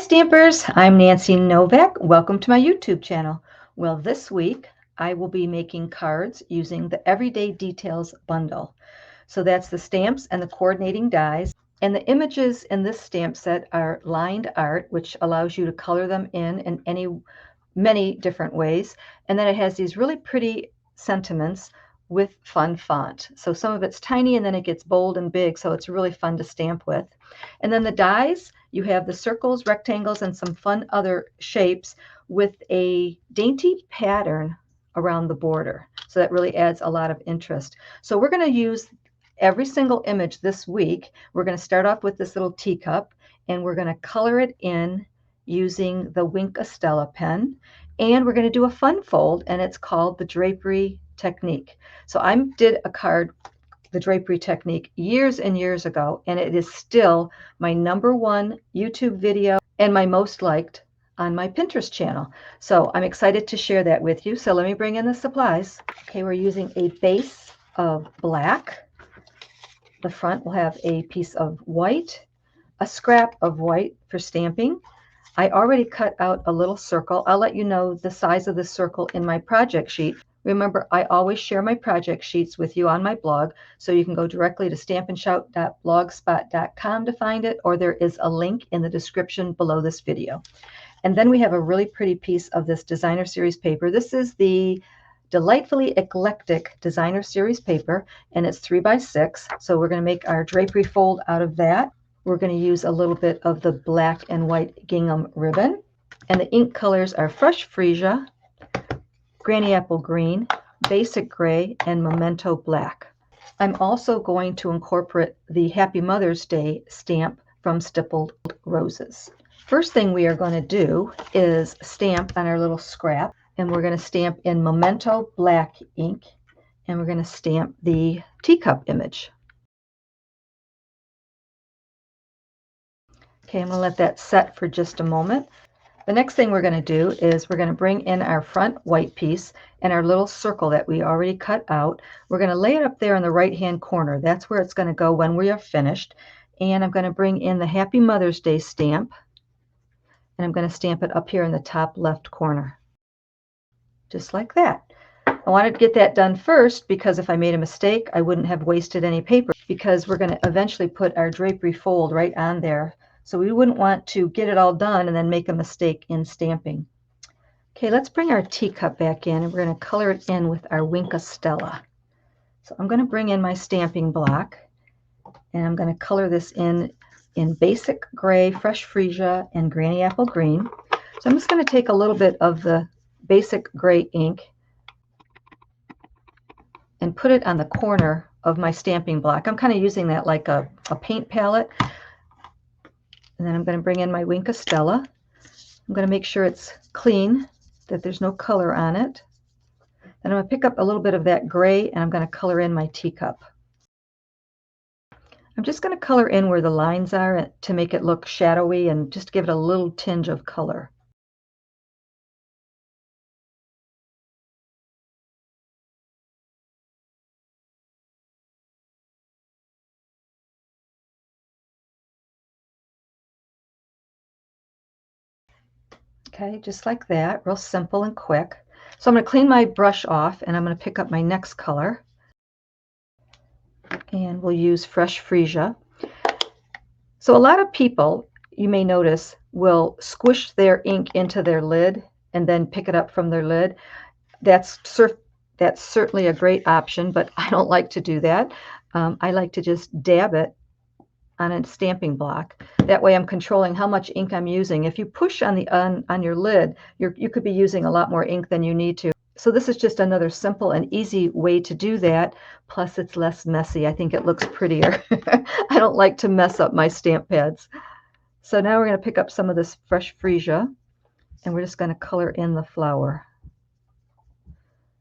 Stampers, I'm Nancy Novak. Welcome to my YouTube channel. Well, this week I will be making cards using the Everyday Details bundle. So that's the stamps and the coordinating dies. And the images in this stamp set are lined art, which allows you to color them in many different ways. And then it has these really pretty sentiments with fun font. So some of it's tiny and then it gets bold and big, so it's really fun to stamp with. And then the dies, you have the circles, rectangles, and some fun other shapes with a dainty pattern around the border. So that really adds a lot of interest. So we're going to use every single image this week. We're going to start off with this little teacup, and we're going to color it in using the Wink Estella pen. And we're going to do a fun fold, and it's called the Drapery Technique. So I did a card, the Drapery Technique, years and years ago, and it is still my #1 YouTube video and my most liked on my Pinterest channel. So I'm excited to share that with you. So let me bring in the supplies. Okay, we're using a base of black. The front will have a piece of white, a scrap of white for stamping. I already cut out a little circle. I'll let you know the size of the circle in my project sheet. Remember, I always share my project sheets with you on my blog, so you can go directly to stampinshout.blogspot.com to find it, or there is a link in the description below this video. And then we have a really pretty piece of this designer series paper. This is the Delightfully Eclectic designer series paper, and it's 3x6. So we're going to make our drapery fold out of that. We're going to use a little bit of the black and white gingham ribbon. And the ink colors are Fresh Freesia, Granny Apple Green, Basic Gray, and Memento Black. I'm also going to incorporate the Happy Mother's Day stamp from Stippled Roses. First thing we are going to do is stamp on our little scrap, and we're going to stamp in Memento Black ink, and we're going to stamp the teacup image. Okay, I'm going to let that set for just a moment. The next thing we're going to do is we're going to bring in our front white piece and our little circle that we already cut out. We're going to lay it up there in the right-hand corner. That's where it's going to go when we are finished. And I'm going to bring in the Happy Mother's Day stamp, and I'm going to stamp it up here in the top left corner. Just like that. I wanted to get that done first because if I made a mistake, I wouldn't have wasted any paper, because we're going to eventually put our drapery fold right on there. So we wouldn't want to get it all done and then make a mistake in stamping. Okay, let's bring our teacup back in, and we're going to color it in with our Wink Estella. So I'm going to bring in my stamping block, and I'm going to color this in Basic Gray, Fresh Freesia, and Granny Apple Green. So I'm just going to take a little bit of the Basic Gray ink and put it on the corner of my stamping block. I'm kind of using that like a paint palette. And then I'm going to bring in my Wink Estella. I'm going to make sure it's clean, that there's no color on it. Then I'm going to pick up a little bit of that gray, and I'm going to color in my teacup. I'm just going to color in where the lines are to make it look shadowy and just give it a little tinge of color. Okay, just like that, real simple and quick. So I'm going to clean my brush off, and I'm going to pick up my next color. And we'll use Fresh Freesia. So a lot of people, you may notice, will squish their ink into their lid and then pick it up from their lid. That's certainly a great option, but I don't like to do that. I like to just dab it on a stamping block. That way I'm controlling how much ink I'm using. If you push on your lid, you could be using a lot more ink than you need to. So this is just another simple and easy way to do that. Plus it's less messy. I think it looks prettier. I don't like to mess up my stamp pads. So now we're going to pick up some of this Fresh Freesia, and we're just going to color in the flower.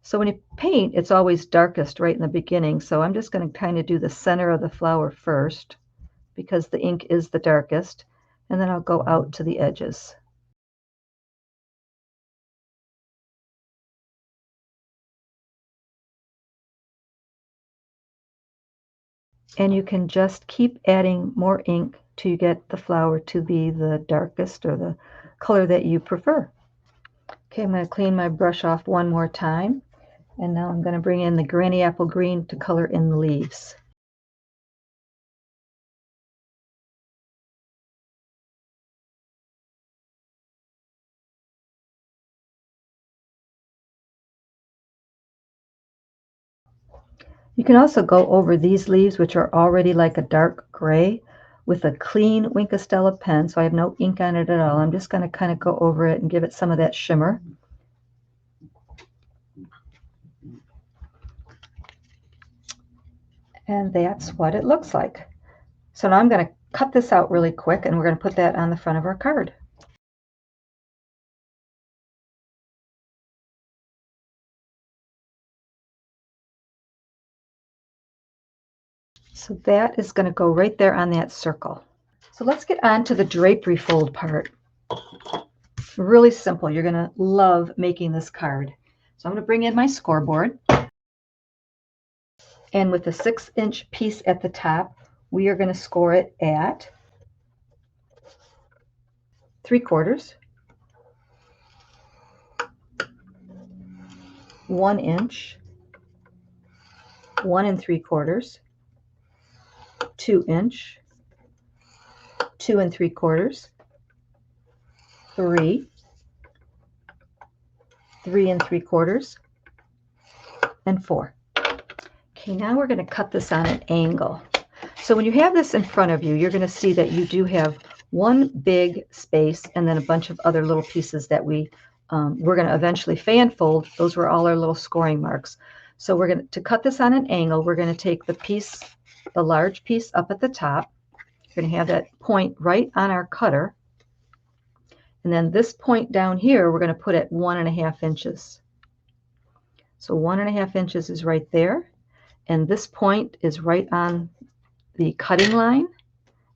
So when you paint, it's always darkest right in the beginning. So I'm just going to kind of do the center of the flower first, because the ink is the darkest, and then I'll go out to the edges. And you can just keep adding more ink till you get the flower to be the darkest or the color that you prefer. Okay, I'm going to clean my brush off one more time, and now I'm going to bring in the Granny Apple Green to color in the leaves. You can also go over these leaves, which are already like a dark gray, with a clean Wink of Stella pen, so I have no ink on it at all. I'm just going to kind of go over it and give it some of that shimmer. And that's what it looks like. So now I'm going to cut this out really quick, and we're going to put that on the front of our card. So that is going to go right there on that circle. So let's get on to the drapery fold part. Really simple. You're going to love making this card. So I'm going to bring in my scoreboard. And with the 6-inch piece at the top, we are going to score it at 3/4, 1 inch, 1 3/4, 2 inch, 2 3/4, 3, 3 3/4, and 4. Okay, now we're going to cut this on an angle. So when you have this in front of you, you're going to see that you do have one big space and then a bunch of other little pieces that we're going to eventually fan fold. Those were all our little scoring marks. So we're going to cut this on an angle. We're going to take the piece, the large piece up at the top. You're going to have that point right on our cutter. And then this point down here, we're going to put at 1.5 inches. So 1.5 inches is right there. And this point is right on the cutting line.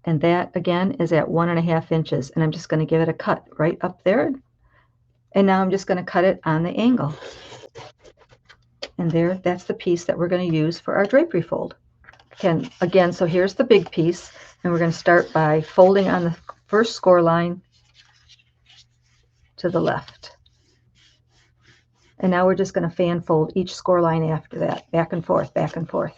And that again is at 1.5 inches. And I'm just going to give it a cut right up there. And now I'm just going to cut it on the angle. And there, that's the piece that we're going to use for our drapery fold. Again, so here's the big piece. And we're going to start by folding on the first score line to the left. And now we're just going to fan fold each score line after that, back and forth, back and forth.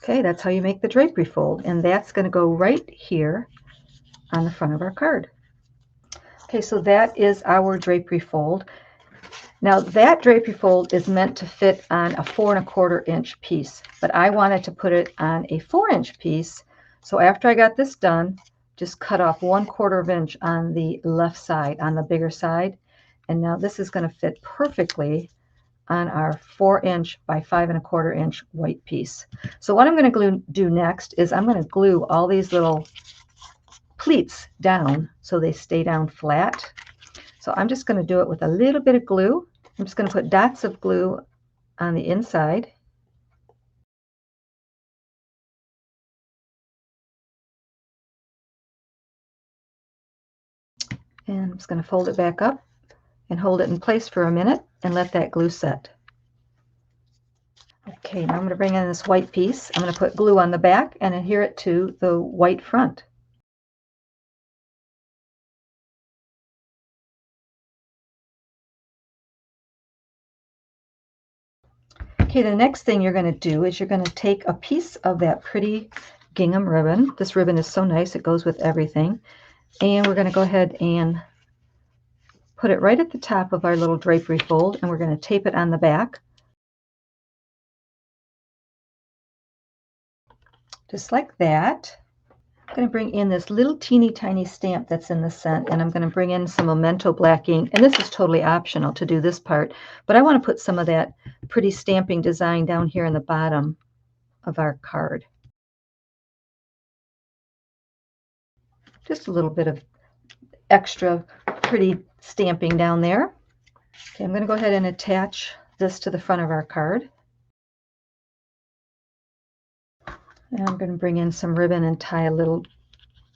Okay, that's how you make the drapery fold, and that's going to go right here on the front of our card. Okay, so that is our drapery fold. Now that drapery fold is meant to fit on a 4 1/4 inch piece, but I wanted to put it on a 4-inch piece. So after I got this done, just cut off 1/4 inch on the left side, on the bigger side. And now this is going to fit perfectly on our 4-inch by 5 1/4 inch white piece. So what I'm going to do next is I'm going to glue all these little pleats down so they stay down flat. So I'm just going to do it with a little bit of glue. I'm just going to put dots of glue on the inside. And I'm just going to fold it back up and hold it in place for a minute and let that glue set. Okay, now I'm going to bring in this white piece. I'm going to put glue on the back and adhere it to the white front. Okay, the next thing you're going to do is you're going to take a piece of that pretty gingham ribbon. This ribbon is so nice, it goes with everything. And we're going to go ahead and put it right at the top of our little drapery fold, and we're going to tape it on the back. Just like that. I'm going to bring in this little teeny tiny stamp that's in the scent, and I'm going to bring in some Memento black ink. And this is totally optional to do this part, but I want to put some of that pretty stamping design down here in the bottom of our card. Just a little bit of extra pretty stamping down there. Okay, I'm going to go ahead and attach this to the front of our card. And I'm going to bring in some ribbon and tie a little,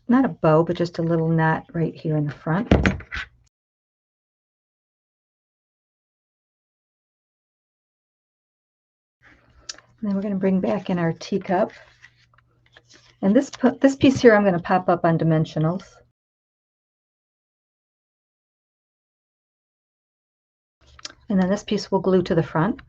not a bow, but just a little knot right here in the front. And then we're going to bring back in our teacup. And this piece here I'm going to pop up on dimensionals. And then this piece we'll glue to the front.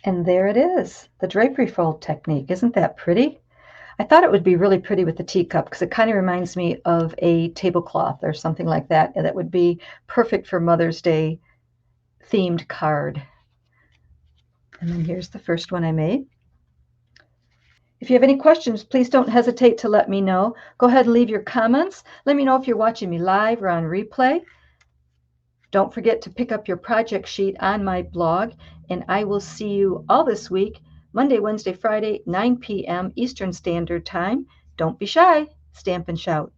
And there it is, the drapery fold technique. Isn't that pretty? I thought it would be really pretty with the teacup because it kind of reminds me of a tablecloth or something like that. And that would be perfect for Mother's Day themed card. And then here's the first one I made. If you have any questions, please don't hesitate to let me know. Go ahead and leave your comments. Let me know if you're watching me live or on replay. Don't forget to pick up your project sheet on my blog, and I will see you all this week, Monday, Wednesday, Friday, 9 p.m. Eastern Standard Time. Don't be shy. Stamp and shout.